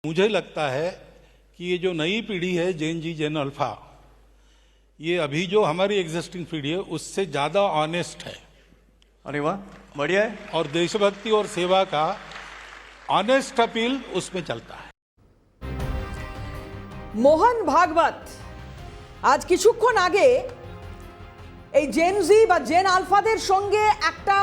मुझे लगता है कि ये जो नई पीढ़ी है जेन अल्फा, ये अभी जो हमारी एग्जिस्टिंग पीढ़ी है उससे ज़्यादा ऑनेस्ट है। अरे वाह, बढ़िया है। और देशभक्ति और सेवा का ऑनेस्ट अपील उसमें चलता है। মোহন ভাগবত আজ কিছুক্ষণ আগে এই জেন জি বা জেন আলফাদের সঙ্গে একটা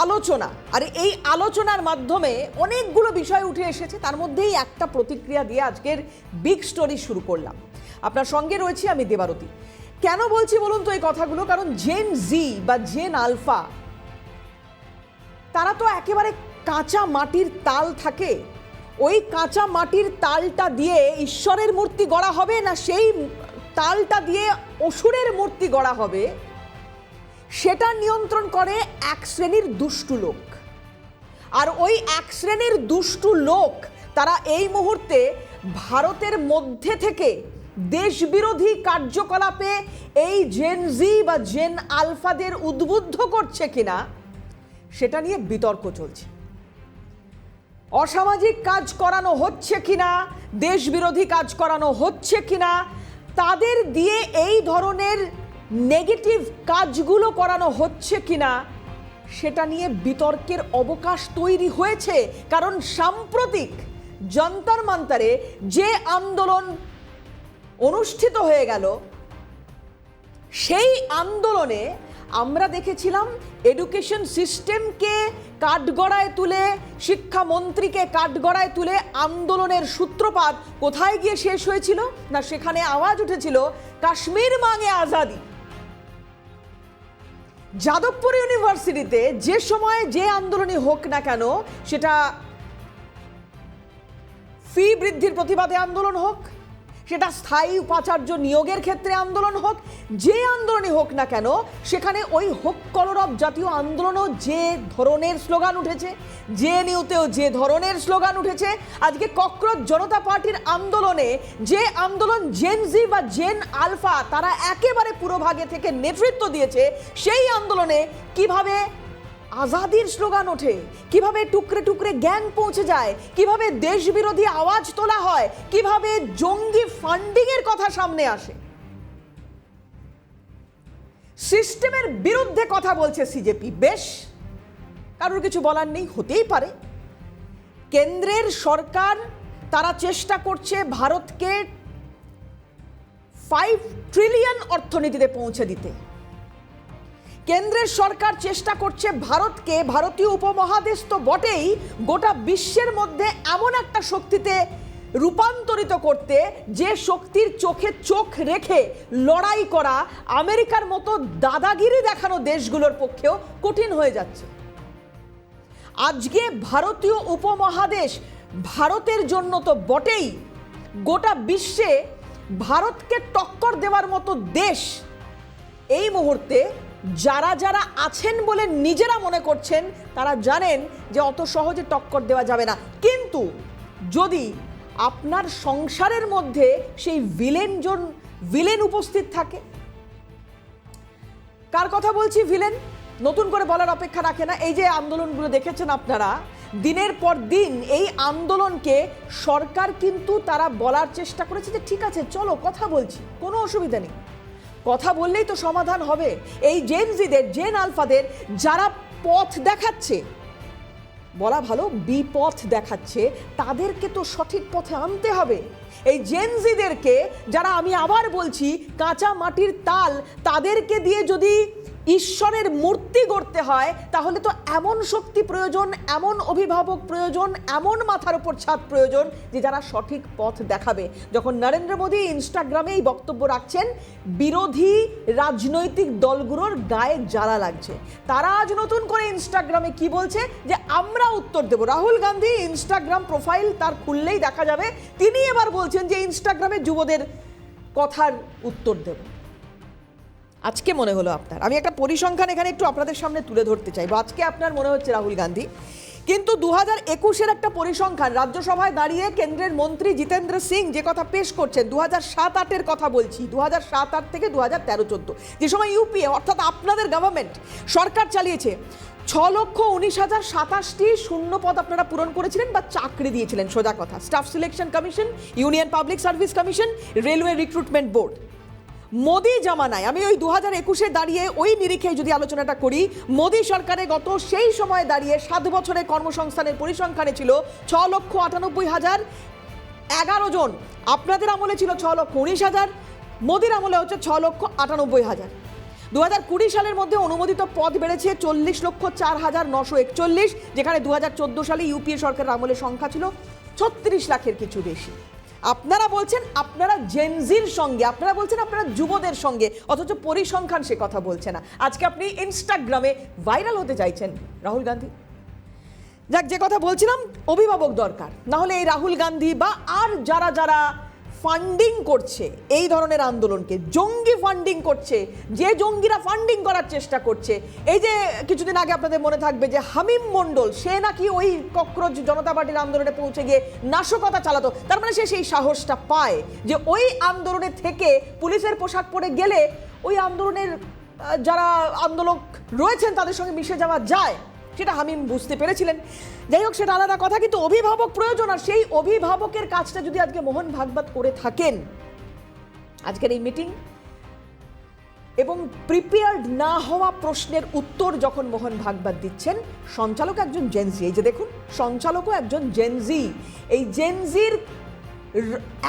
আলোচনা, আর এই আলোচনার মাধ্যমে অনেকগুলো বিষয় উঠে এসেছে, তার মধ্যেই একটা প্রতিক্রিয়া দিয়ে আজকের বিগ স্টোরি শুরু করলাম। আপনার সঙ্গে রয়েছি আমি দেবারতী। কেন বলছি বলুন তো এই কথাগুলো? কারণ জেন জি বা জেন আলফা তারা তো একেবারে কাঁচা মাটির তাল থাকে। ওই কাঁচা মাটির তালটা দিয়ে ঈশ্বরের মূর্তি গড়া হবে না সেই তালটা দিয়ে অসুরের মূর্তি গড়া হবে, সেটা নিয়ন্ত্রণ করে এক শ্রেণীর দুষ্টু লোক। আর ওই এক শ্রেণীর দুষ্টু লোক তারা এই মুহূর্তে ভারতের মধ্যে থেকে দেশবিরোধী কার্যকলাপে এই জেন জি বা জেন আলফাদের উদ্বুদ্ধ করছে কিনা সেটা নিয়ে বিতর্ক চলছে। অসামাজিক কাজ করানো হচ্ছে কিনা, দেশবিরোধী কাজ করানো হচ্ছে কিনা, তাদের দিয়ে এই ধরনের নেগেটিভ কাজগুলো করানো হচ্ছে কিনা সেটা নিয়ে বিতর্কের অবকাশ তৈরি হয়েছে। কারণ সাম্প্রতিক যন্তর মন্তরে যে আন্দোলন অনুষ্ঠিত হয়ে গেল, সেই আন্দোলনে আমরা দেখেছিলাম এডুকেশন সিস্টেমকে কাঠগড়ায় তুলে, শিক্ষামন্ত্রীকে কাঠগড়ায় তুলে আন্দোলনের সূত্রপাত কোথায় গিয়ে শেষ হয়েছিল না, সেখানে আওয়াজ উঠেছিল কাশ্মীর মাঙে আজাদি। যাদবপুর ইউনিভার্সিটিতে যে সময় যে আন্দোলনই হোক না কেন, সেটা ফি বৃদ্ধির প্রতিবাদে আন্দোলন হোক, সেটা স্থায়ী উপাচার্য নিয়োগের ক্ষেত্রে আন্দোলন হোক, যে আন্দোলনই হোক না কেন, সেখানে ওই হোক কলরব জাতীয় আন্দোলনও যে ধরনের স্লোগান উঠেছে, জেএনইউতেও যে ধরনের স্লোগান উঠেছে, আজকে ককরোচ জনতা পার্টির আন্দোলনে যে আন্দোলন জেন জি বা জেন আলফা তারা একেবারে পুরোভাগে থেকে নেতৃত্ব দিয়েছে, সেই আন্দোলনে কিভাবে আজাদির স্লোগান ওঠে, কিভাবে টুকরে টুকরে জ্ঞান পৌঁছে যায়, কিভাবে দেশবিরোধী আওয়াজ তোলা হয়, কিভাবে জঙ্গি ফান্ডিং এর কথা সামনে আসে। সিস্টেমের বিরুদ্ধে কথা বলছে সিজেপি, বেশ, কারোর কিছু বলার নেই, হতেই পারে। কেন্দ্রের সরকার তারা চেষ্টা করছে ভারতকে 5 ট্রিলিয়ন অর্থনীতিতে পৌঁছে দিতে। কেন্দ্রের সরকার চেষ্টা করছে ভারতকে, ভারতীয় উপমহাদেশ তো বটেই, গোটা বিশ্বের মধ্যে এমন একটা শক্তিতে রূপান্তরিত করতে যে শক্তির চোখে চোখ রেখে লড়াই করা আমেরিকার মতো দাদাগিরি দেখানো দেশগুলোর পক্ষেও কঠিন হয়ে যাচ্ছে। আজকে ভারতীয় উপমহাদেশ ভারতের জন্য তো বটেই, গোটা বিশ্বে ভারতকে টক্কর দেওয়ার মতো দেশ এই মুহূর্তে যারা যারা আছেন বলে নিজেরা মনে করছেন, তারা জানেন যে অত সহজে টক্কর দেওয়া যাবে না। কিন্তু যদি আপনার সংসারের মধ্যে সেই ভিলেন উপস্থিত থাকে, কার কথা বলছি? ভিলেন নতুন করে বলার অপেক্ষা রাখে না। এই যে আন্দোলনগুলো দেখেছেন আপনারা, দিনের পর দিন এই আন্দোলনকে সরকার কিন্তু তারা বলার চেষ্টা করেছে যে ঠিক আছে চলো কথা বলছি, কোনো অসুবিধা নেই, কথা বললেই তো সমাধান হবে। এই জেন জিদের, জেন আলফাদের যারা পথ দেখাচ্ছে, বলা ভালো বিপথ দেখাচ্ছে, তাদেরকে তো সঠিক পথে আনতে হবে। এই জেন জিদেরকে যারা, আমি আবার বলছি, কাঁচা মাটির তাল, তাদেরকে দিয়ে যদি ঈশ্বরের মূর্তি গড়তে হয়, তাহলে তো এমন শক্তি প্রয়োজন, এমন অভিভাবক প্রয়োজন, এমন মাথার উপর ছাদ প্রয়োজন যে যারা সঠিক পথ দেখাবে। যখন নরেন্দ্র মোদী ইনস্টাগ্রামে এই বক্তব্য রাখছেন, বিরোধী রাজনৈতিক দলগুলোর গায়ে জ্বালা লাগছে। তারা আজ নতুন করে ইনস্টাগ্রামে কি বলছে যে আমরা উত্তর দেব। রাহুল গান্ধী ইনস্টাগ্রাম প্রোফাইল তার খুললেই দেখা যাবে, তিনি এবার বলছেন যে ইনস্টাগ্রামে যুবদের কথার উত্তর দেব। আজকে মনে হলো আপনার, আমি একটা পরিসংখ্যান এখানে একটু আপনাদের সামনে তুলে ধরতে চাইবো। আজকে আপনার মনে হচ্ছে রাহুল গান্ধী কিন্তু 2021-এর একটা পরিসংখ্যান রাজ্যসভায় দাঁড়িয়ে কেন্দ্রের মন্ত্রী জিতেন্দ্র সিং যে কথা পেশ করছেন 2007-08-এর কথা বলছি, 2007-08 থেকে 2013-14 যে সময় ইউপিএ অর্থাৎ আপনাদের গভর্নমেন্ট সরকার চালিয়েছে, 6,19,027টি শূন্য পদ আপনারা পূরণ করেছিলেন বা চাকরি দিয়েছিলেন। সোজা কথা, staff selection commission, union public service commission, railway recruitment board. Modi জামানায়, আমি ওই 2021-এ দাঁড়িয়ে ওই নিরিখে যদি আলোচনাটা করি, মোদি সরকারে গত সেই সময় দাঁড়িয়ে 7 বছরের কর্মসংস্থানের পরিসংখ্যানে ছিল 6,98,011 জন। আপনাদের আমলে ছিল 6,19,000, মোদির আমলে হচ্ছে 6,98,000। 2020 সালের মধ্যে অনুমোদিত পদ বেড়েছে 40,04,941, যেখানে 2014 সালে ইউপিএ সরকারের আমলে সংখ্যা ছিল 36 লাখের কিছু বেশি। আপনারা বলছেন আপনারা জেনজির সঙ্গে, আপনারা বলছেন আপনারা যুবদের সঙ্গে, অথচ পরিসংখ্যান সে কথা বলছে না। আজকে আপনি ইনস্টাগ্রামে ভাইরাল হতে চাইছেন রাহুল গান্ধী। যাক, যে কথা বলছিলাম, অভিভাবক দরকার, না হলে এই রাহুল গান্ধী বা আর যারা যারা ফান্ডিং করছে এই ধরনের আন্দোলনকে, জঙ্গি ফান্ডিং করছে, যে জঙ্গিরা ফান্ডিং করার চেষ্টা করছে, এই যে কিছুদিন আগে আপনাদের মনে থাকবে যে হামিম মণ্ডল, সে নাকি ওই ককরোচ জনতা পার্টির আন্দোলনে পৌঁছে গিয়ে নাশকতা চালাতো, তার মানে সে সেই সাহসটা পায় যে ওই আন্দোলনে থেকে পুলিশের পোশাক পরে গেলে ওই আন্দোলনের যারা আন্দোলক রয়েছেন তাদের সঙ্গে মিশে যাওয়া যায়, সেটা হামিম বুঝতে পেরেছিলেন। যাই হোক, সেটা আলাদা কথা, কিন্তু অভিভাবক প্রয়োজন, আর সেই অভিভাবকের কাজটা যদি আজকে মোহন ভাগবত করে থাকেন, আজকের এই মিটিং এবং প্রিপেয়ার্ড না হওয়া প্রশ্নের উত্তর যখন মোহন ভাগবত দিচ্ছেন, সঞ্চালক একজন জেনজি, এই যে দেখুন, সঞ্চালকও একজন জেনজি, এই জেনজির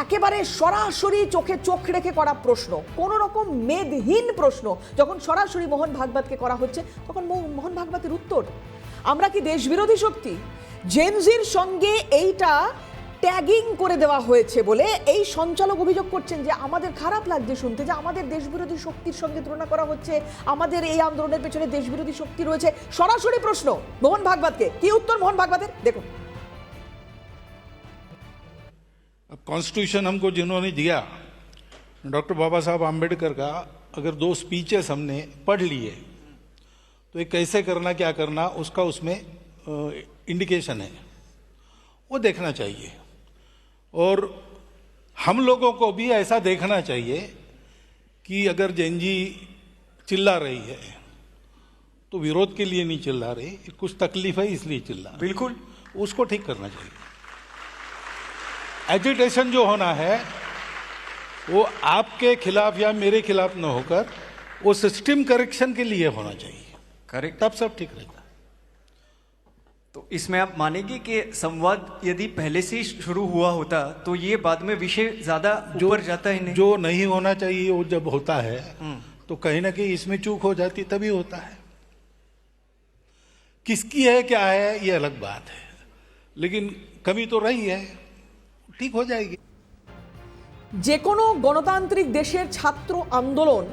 একেবারে সরাসরি চোখে চোখ রেখে করা প্রশ্ন, কোনো রকম মেদহীন প্রশ্ন যখন সরাসরি মোহন ভাগবতকে করা হচ্ছে, তখন মোহন ভাগবতের উত্তর, আমরা কি দেশবিরোধী শক্তি? জেনজির সঙ্গে এইটা ট্যাগিং করে দেওয়া হয়েছে বলে এই সঞ্চালক অভিযোগ করছেন যে আমাদের খারাপ লাগছে শুনতে যে আমাদের দেশবিরোধী শক্তির সঙ্গে তুলনা করা হচ্ছে, আমাদের এই আন্দোলনের পেছনে দেশবিরোধী শক্তি রয়েছে। সরাসরি প্রশ্ন মোহন ভাগবতকে, কি উত্তর মোহন ভাগবতের দেখুন। अब कॉन्स्टिट्यूशन हमको जिन्होंने दिया, डॉक्टर बाबा साहब आम्बेडकर का, अगर 2 स्पीचेस हमने पढ़ लिए तो ये कैसे करना क्या करना उसका उसमें इंडिकेशन है, वो देखना चाहिए। और हम लोगों को भी ऐसा देखना चाहिए कि अगर जेनजी चिल्ला रही है तो विरोध के लिए नहीं चिल्ला रही, कुछ तकलीफ है इसलिए चिल्ला रही। बिल्कुल, उसको ठीक करना चाहिए। एजिटेशन जो होना है वो आपके खिलाफ या मेरे खिलाफ न होकर वो सिस्टम करेक्शन के लिए होना चाहिए, करेक्ट। तब सब ठीक रहता है। तो इसमें आप मानेंगे कि संवाद यदि पहले से ही शुरू हुआ होता तो ये बाद में विषय ज्यादा ऊपर जाता ही नहीं? जो नहीं होना चाहिए वो जब होता है तो कहीं ना कहीं इसमें चूक हो जाती, तभी होता है। किसकी है क्या है ये अलग बात है, लेकिन कमी तो रही है, ঠিক হয়ে যায়গি। যে কোনো গণতান্ত্রিক দেশের ছাত্র আন্দোলন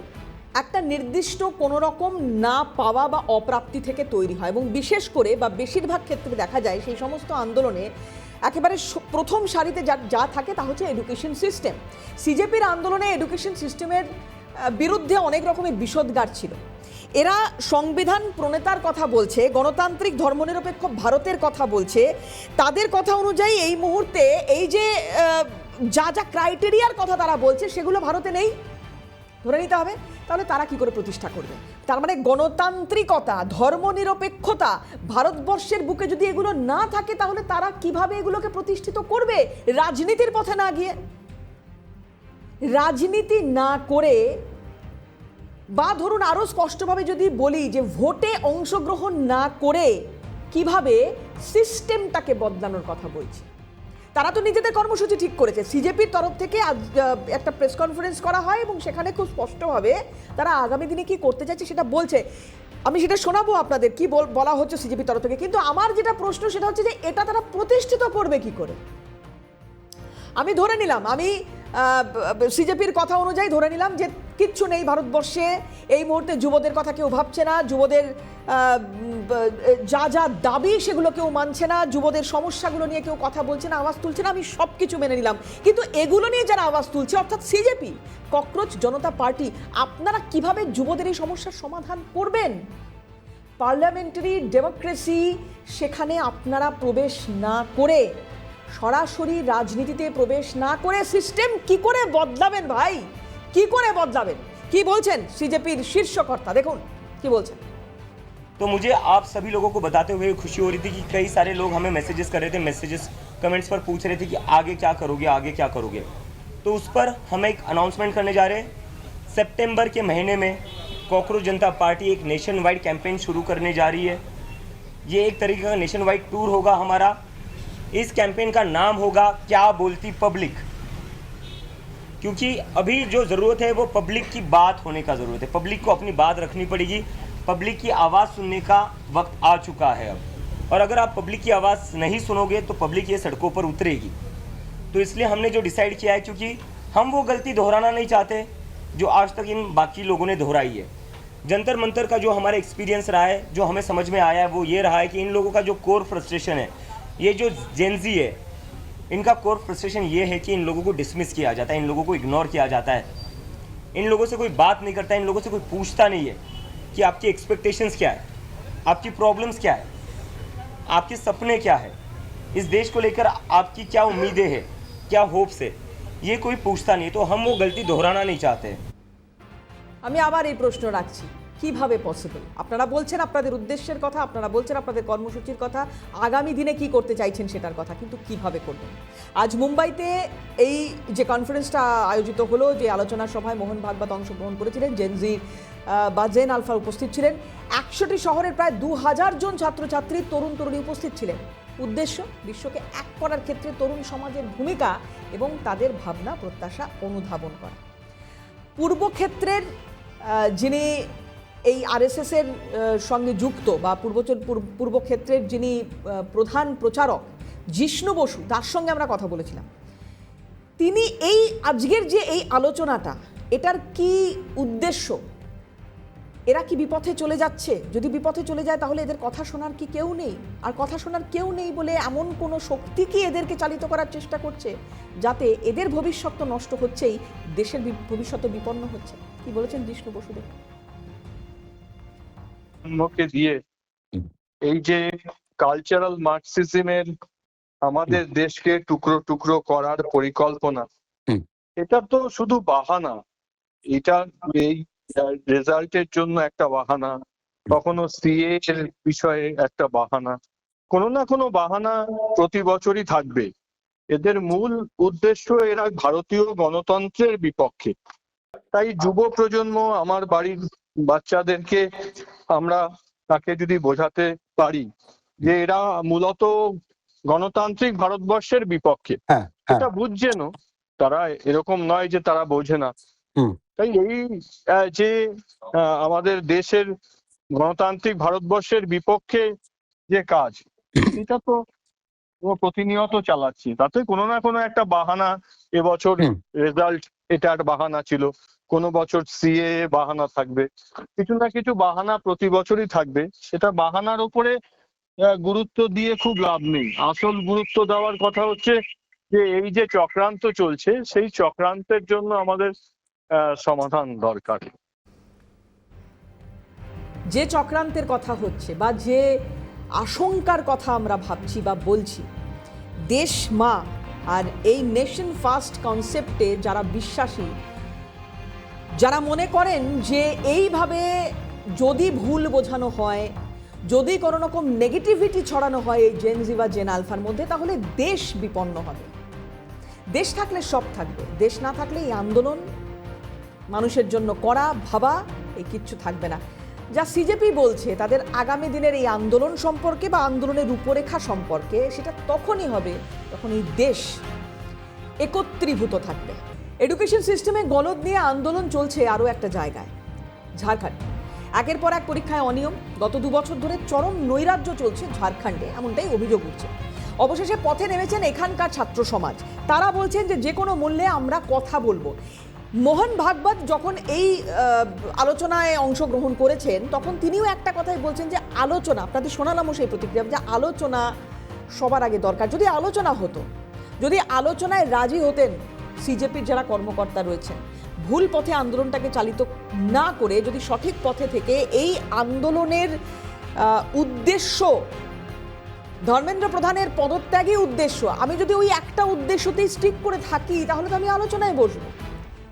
একটা নির্দিষ্ট কোনো রকম না পাওয়া বা অপ্রাপ্তি থেকে তৈরি হয়, এবং বিশেষ করে বা বেশিরভাগ ক্ষেত্রে দেখা যায় সেই সমস্ত আন্দোলনে একেবারে প্রথম সারিতে যা থাকে তা হচ্ছে এডুকেশন সিস্টেম। সিজেপির আন্দোলনে এডুকেশন সিস্টেমের বিরুদ্ধে অনেক রকমের বিষোদ্গার ছিল। এরা সংবিধান প্রণেতার কথা বলছে, গণতান্ত্রিক ধর্মনিরপেক্ষ ভারতের কথা বলছে, তাদের কথা অনুযায়ী এই মুহূর্তে এই যে যা যা ক্রাইটেরিয়ার কথা তারা বলছে সেগুলো ভারতে নেই, ধরে নিতে হবে। তাহলে তারা কি করে প্রতিষ্ঠা করবে? তার মানে গণতান্ত্রিকতা, ধর্মনিরপেক্ষতা ভারতবর্ষের বুকে যদি এগুলো না থাকে তাহলে তারা কিভাবে এগুলোকে প্রতিষ্ঠিত করবে? রাজনীতির পথে না গিয়ে, রাজনীতি না করে, বা ধরুন আরো স্পষ্টভাবে যদি বলি যে ভোটে অংশগ্রহণ না করে কিভাবে সিস্টেমটাকে বদলানোর কথা বলছি। তারা তো নিজেদের কর্মসূচি ঠিক করেছে, সিজেপির তরফ থেকে আজ একটা প্রেস কনফারেন্স করা হয় এবং সেখানে খুব স্পষ্টভাবে তারা আগামী দিনে কি করতে চাইছে সেটা বলছে। আমি সেটা শোনাবো আপনাদের কি বলা হচ্ছে সিজেপির তরফ থেকে। কিন্তু আমার যেটা প্রশ্ন সেটা হচ্ছে যে এটা তারা প্রতিষ্ঠিত করবে কি করে? আমি ধরে নিলাম, আমি সিজেপির কথা অনুযায়ী ধরে নিলাম যে কিচ্ছু নেই ভারতবর্ষে, এই মুহূর্তে যুবদের কথা কেউ ভাবছে না, যুবদের যা যা দাবি সেগুলো কেউ মানছে না, যুবদের সমস্যাগুলো নিয়ে কেউ কথা বলছে না, আওয়াজ তুলছে না, আমি সব কিছু মেনে নিলাম। কিন্তু এগুলো নিয়ে যারা আওয়াজ তুলছে অর্থাৎ সিজেপি, ককরোচ জনতা পার্টি, আপনারা কিভাবে যুবদের এই সমস্যার সমাধান করবেন? পার্লামেন্টারি ডেমোক্রেসি, সেখানে আপনারা প্রবেশ না করে, সরাসরি রাজনীতিতে প্রবেশ না করে সিস্টেম কি করে বদলাবেন ভাই? কি করে বদলাবেন? কি বলছেন সিজেপির শীর্ষকর্তা, দেখুন কি বলছেন। तो मुझे आप सभी लोगों को बताते हुए खुशी हो रही थी कि कई सारे लोग हमें मैसेजेस कर रहे थे, मैसेजेस कमेंट्स पर पूछ रहे थे कि आगे क्या करोगे, आगे क्या करोगे। तो उस पर हम एक अनाउंसमेंट करने जा रहे हैं। सितंबर के महीने में कॉकरोच जनता पार्टी एक नेशन वाइड कैंपेन शुरू करने जा रही है। ये एक तरीके का नेशन वाइड टूर होगा हमारा। इस कैंपेन का नाम होगा क्या बोलती पब्लिक, क्योंकि अभी जो ज़रूरत है वो पब्लिक की बात होने का ज़रूरत है। पब्लिक को अपनी बात रखनी पड़ेगी, पब्लिक की आवाज़ सुनने का वक्त आ चुका है अब। और अगर आप पब्लिक की आवाज़ नहीं सुनोगे तो पब्लिक ये सड़कों पर उतरेगी। तो इसलिए हमने जो डिसाइड किया है, क्योंकि हम वो गलती दोहराना नहीं चाहते जो आज तक इन बाकी लोगों ने दोहराई है। जंतर मंतर का जो हमारा एक्सपीरियंस रहा है, जो हमें समझ में आया है, वो ये रहा है कि इन लोगों का जो कोर फ्रस्ट्रेशन है, ये जो जेनजी है, इनका कोर फ्रस्ट्रेशन ये है कि इन लोगों को डिसमिस किया जाता है, इन लोगों को इग्नोर किया जाता है, इन लोगों से कोई बात नहीं करता, इन लोगों से कोई पूछता नहीं है कि आपकी एक्सपेक्टेशंस क्या है, आपकी प्रॉब्लम्स क्या है, आपके सपने क्या है, इस देश को लेकर आपकी क्या उम्मीदें हैं, क्या होप्स है, ये कोई पूछता नहीं। तो हम वो गलती दोहराना नहीं चाहते हैं। আমি আবার এই প্রশ্ন রাখছি, কিভাবে পসিবল? আপনারা বলছেন আপনাদের উদ্দেশ্যের কথা, আপনারা বলছেন আপনাদের কর্মসূচির কথা, আগামী দিনে কি করতে চাইছেন সেটার কথা, কিন্তু কিভাবে করবেন? আজ মুম্বাইতে এই যে কনফারেন্সটা আয়োজিত হলো, যে আলোচনা সভায় মোহন ভাগবত অংশগ্রহণ করেছিলেন, জেনজি বা জেন আলফা উপস্থিত ছিলেন, 100টি শহরের প্রায় 2000 জন ছাত্রছাত্রী, তরুণ তরুণী উপস্থিত ছিলেন। উদ্দেশ্য বিশ্বকে এক করার ক্ষেত্রে তরুণ সমাজের ভূমিকা এবং তাদের ভাবনা প্রত্যাশা অনুধাবন করা। পূর্বক্ষেত্রের যিনি এই আরএসএসের সঙ্গে যুক্ত বা পূর্বক্ষেত্রের যিনি প্রধান প্রচারক জিষ্ণু বসু, তার সঙ্গে আমরা কথা বলেছিলাম। তিনি এই আজকের যে এই আলোচনাটা, এটার কি উদ্দেশ্য? এরা কি বিপথে চলে যাচ্ছে? যদি বিপথে চলে যায় তাহলে এদের কথা শোনার কি কেউ নেই? আর কথা শোনার কেউ নেই বলে এমন কোনো শক্তি কি এদেরকে চালিত করার চেষ্টা করছে, যাতে এদের ভবিষ্যৎ তো নষ্ট হচ্ছেই, দেশের ভবিষ্যৎ বিপন্ন হচ্ছে? কি বলেছেন জিষ্ণু বসু, দেখুন। জন্মকে দিয়ে এই যে কালচারাল মার্কসিজমের আমাদের দেশকে টুকরো টুকরো করার পরিকল্পনা, এটা তো শুধু বাহানা। এটা এই রেজাল্টের জন্য একটা বাহানা, কখনো সিএ এর বিষয়ে একটা বাহানা, কোনো না কোনো বাহানা প্রতি বছরই থাকবে। এদের মূল উদ্দেশ্য, এরা ভারতীয় গণতন্ত্রের বিপক্ষে। তাই যুব প্রজন্ম, আমার বাড়ির বাচ্চাদেরকে আমরা তাকে যদি বোঝাতে পারি যে এরা মূলত গণতান্ত্রিক ভারতবর্ষের বিপক্ষে, এটা বুঝছেন, তারা এরকম নয় যে তারা বোঝে না। তাই এই যে আমাদের দেশের গণতান্ত্রিক ভারতবর্ষের বিপক্ষে যে কাজ, এটা তো প্রতিনিয়ত চালাচ্ছি। তাতে কোনো না কোনো একটা বাহানা, এবছর রেজাল্ট এটা একটা বাহানা ছিল, কোনো বছর সিএ বাহানা থাকবে, কিছু না কিছু বাহানা প্রতি বছরই থাকবে। সেটা বাহানার উপরে গুরুত্ব দিয়ে খুব লাভ নেই। আসল গুরুত্ব দেওয়ার কথা হচ্ছে যে এই যে চক্রান্ত চলছে, সেই চক্রান্তের জন্য আমাদের সমাধান দরকার। যে চক্রান্তের কথা হচ্ছে বা যে আশঙ্কার কথা আমরা ভাবছি বা বলছি, দেশ মা আর এই নেশন ফার্স্ট কনসেপ্টে যারা বিশ্বাসী, যারা মনে করেন যে এইভাবে যদি ভুল বোঝানো হয়, যদি কোনো রকম নেগেটিভিটি ছড়ানো হয় এই জেনজি বা জেন আলফার মধ্যে, তাহলে দেশ বিপন্ন হবে। দেশ থাকলে সব থাকবে, দেশ না থাকলে এই আন্দোলন, মানুষের জন্য করা ভাবা, এই কিচ্ছু থাকবে না। যা সিজেপি বলছে তাদের আগামী দিনের এই আন্দোলন সম্পর্কে বা আন্দোলনের রূপরেখা সম্পর্কে, সেটা তখনই হবে যখন এই দেশ একত্রীভূত থাকবে। এডুকেশন সিস্টেমে গলদ নিয়ে আন্দোলন চলছে আরও একটা জায়গায়, ঝাড়খণ্ড। একের পর এক পরীক্ষায় অনিয়ম, গত 2 বছর ধরে চরম নৈরাজ্য চলছে ঝাড়খণ্ডে, এমনটাই অভিযোগ উঠছে। অবশেষে পথে নেমেছেন এখানকার ছাত্র সমাজ। তারা বলছেন যে কোনো মূল্যে আমরা কথা বলবো। মোহন ভাগবত যখন এই আলোচনায় অংশগ্রহণ করেছেন, তখন তিনিও একটা কথাই বলছেন যে আলোচনা, আপনাদের শোনালামও সেই প্রতিক্রিয়া, যে আলোচনা সবার আগে দরকার। যদি আলোচনা হতো, যদি আলোচনায় রাজি হতেন সিজেপির যারা কর্মকর্তা রয়েছেন, ভুল পথে আন্দোলনটাকে চালিত না করে যদি সঠিক পথে থেকে এই আন্দোলনের উদ্দেশ্য, ধর্মেন্দ্র প্রধানের পদত্যাগই উদ্দেশ্য, আমি যদি ওই একটা উদ্দেশ্যতেই স্টিক করে থাকি তাহলে তো আমি আলোচনায় বসবো।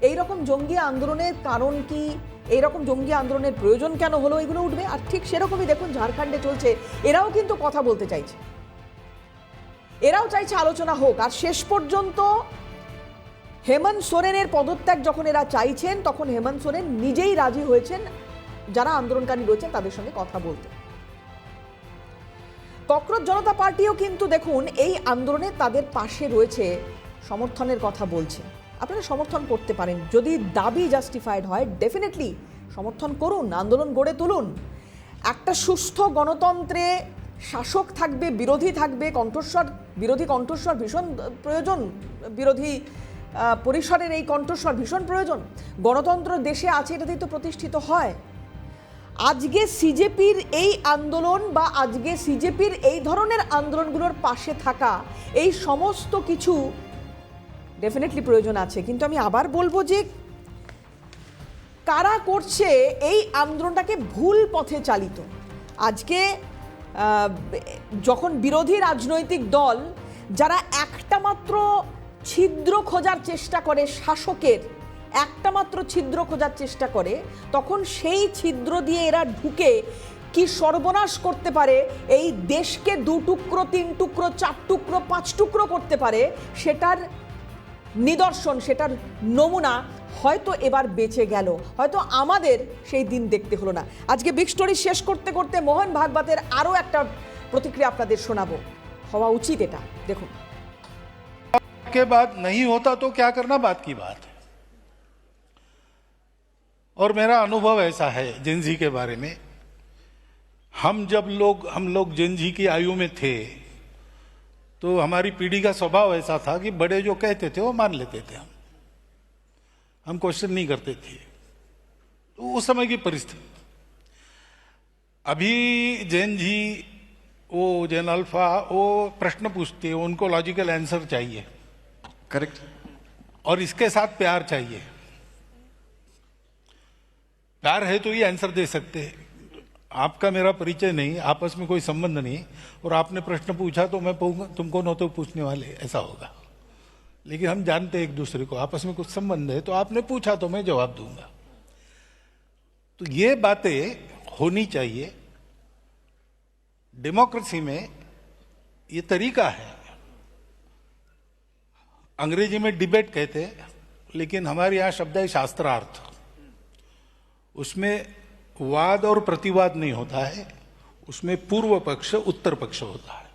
এইরকম জঙ্গি আন্দোলনের কারণ কি, এইরকম জঙ্গি আন্দোলনের প্রয়োজন কেন হলো, এগুলো উঠবে। আর ঠিক সেরকমই দেখুন ঝাড়খণ্ডে চলছে, এরাও কিন্তু কথা বলতে চাইছে, এরাও চাইছে আলোচনা হোক। আর শেষ পর্যন্ত হেমন্ত সোরেনের পদত্যাগ যখন এরা চাইছেন তখন হেমন্ত সোরেন নিজেই রাজি হয়েছেন যারা আন্দোলনকারী রয়েছেন তাদের সঙ্গে কথা বলতে। ককরোচ জনতা পার্টিও কিন্তু দেখুন এই আন্দোলনে তাদের পাশে রয়েছে, সমর্থনের কথা বলছে। আপনারা সমর্থন করতে পারেন, যদি দাবি জাস্টিফাইড হয় ডেফিনেটলি সমর্থন করুন, আন্দোলন গড়ে তুলুন। একটা সুস্থ গণতন্ত্রে শাসক থাকবে, বিরোধী থাকবে, কণ্ঠস্বর, বিরোধী কণ্ঠস্বর ভীষণ প্রয়োজন, বিরোধী পরিসরের এই কণ্ঠস্বর ভীষণ প্রয়োজন। গণতন্ত্র দেশে আছে, এটাতেই তো প্রতিষ্ঠিত হয়। আজকে সিজেপির এই আন্দোলন বা আজকে সিজেপির এই ধরনের আন্দোলনগুলোর পাশে থাকা, এই সমস্ত কিছু ডেফিনেটলি প্রয়োজন আছে। কিন্তু আমি আবার বলবো যে কারা করছে এই আন্দোলনটাকে ভুল পথে চালিত। আজকে যখন বিরোধী রাজনৈতিক দল যারা একটা মাত্র ছিদ্র খোঁজার চেষ্টা করে, শাসকের একটা মাত্র ছিদ্র খোঁজার চেষ্টা করে, তখন সেই ছিদ্র দিয়ে এরা ঢুকে কি সর্বনাশ করতে পারে, এই দেশকে 2 টুকরো 3 টুকরো 4 টুকরো 5 টুকরো করতে পারে, সেটার নিদর্শন, সেটার নমুনা হয়তো এবার বেঁচে গেল, হয়তো আমাদের সেই দিন দেখতে হলো না। আজকে বিগ স্টোরি শেষ করতে করতে মোহন ভাগবতের আরও একটা প্রতিক্রিয়া আপনাদের শোনাবো, হওয়া উচিত এটা দেখুন। के बाद नहीं होता तो क्या करना, बात की बात है। और मेरा अनुभव ऐसा है जेनजी के बारे में, हम लोग जेनजी की आयु में थे तो हमारी पीढ़ी का स्वभाव ऐसा था कि बड़े जो कहते थे वो मान लेते थे, हम क्वेश्चन नहीं करते थे। तो उस समय की परिस्थिति। अभी जेनजी, वो जेन अल्फा, वो प्रश्न पूछते हैं, उनको लॉजिकल आंसर चाहिए, करेक्ट, और इसके साथ प्यार चाहिए। प्यार है तो ये आंसर दे सकते हैं। आपका मेरा परिचय नहीं, आपस में कोई संबंध नहीं, और आपने प्रश्न पूछा तो मैं तुमको न तो पूछने वाले, ऐसा होगा। लेकिन हम जानते हैं एक दूसरे को, आपस में कुछ संबंध है, तो आपने पूछा तो मैं जवाब दूंगा। तो ये बातें होनी चाहिए। डेमोक्रेसी में ये तरीका है। अंग्रेजी में डिबेट कहते हैं, लेकिन हमारे यहाँ शब्द है शास्त्रार्थ। उसमें वाद और प्रतिवाद नहीं होता है, उसमें पूर्व पक्ष उत्तर पक्ष होता है।